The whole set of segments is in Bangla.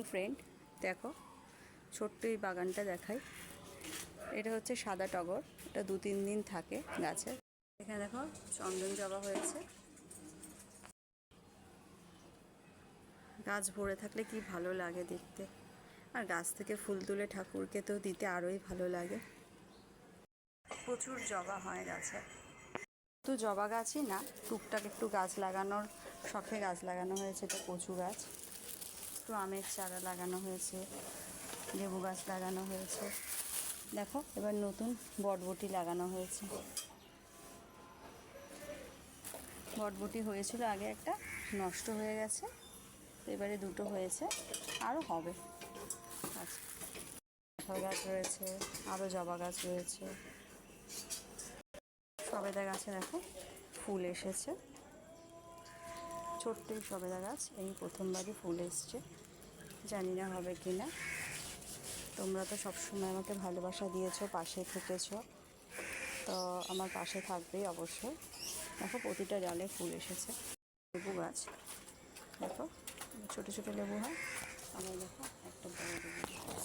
ফ্রেন্ড দেখো, ছোট্ট এই বাগানটা দেখাই। এটা হচ্ছে সাদা টগর। এটা 2-3 দিন থাকে গাছে। এখানে দেখো চন্দন জবা হয়েছে। গাছ ভরে থাকলে কি ভালো লাগে দেখতে, আর গাছ থেকে ফুল তুলে ঠাকুরকে তো দিতে আরোই ভালো লাগে। প্রচুর জবা হয় গাছে। তো জবা গাছই না, টুকটাক একটু গাছ লাগানোর শখে গাছ লাগানো হয়েছে। এটা কচু গাছ, একটু আমের চারা লাগানো হয়েছে, লেবু গাছ লাগানো হয়েছে। দেখো এবার নতুন বটবটি লাগানো হয়েছে। বটবটি হয়েছিল আগে, একটা নষ্ট হয়ে গেছে, তো এবারে দুটো হয়েছে, আরও হবে। আচ্ছা, কাঁঠাল গাছ রয়েছে, আরও জবা গাছ রয়েছে। সবেদা গাছে দেখো ফুল এসেছে। ছোট্ট এই সবেদা গাছ এই প্রথমবারই ফুল এসছে, জানি না হবে কি না। তোমরা তো সবসময় আমাকে ভালোবাসা দিয়েছো, পাশে থেকেছো, তো আমার পাশে থাকবেই অবশ্যই। দেখো প্রতিটা ডালে ফুল এসেছে। লেবু গাছ দেখো, ছোটো ছোটো লেবু হয়। আমার দেখো একটা বড় লেবু গাছ,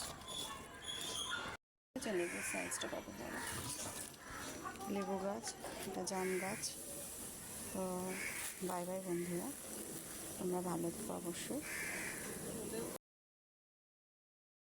লেবুর সাইজটা কত বড়। লেবু গাছ, এটা জাম গাছ। তো বাই বাই বন্ধুরা, তোমরা ভালো থেকো অবশ্যই।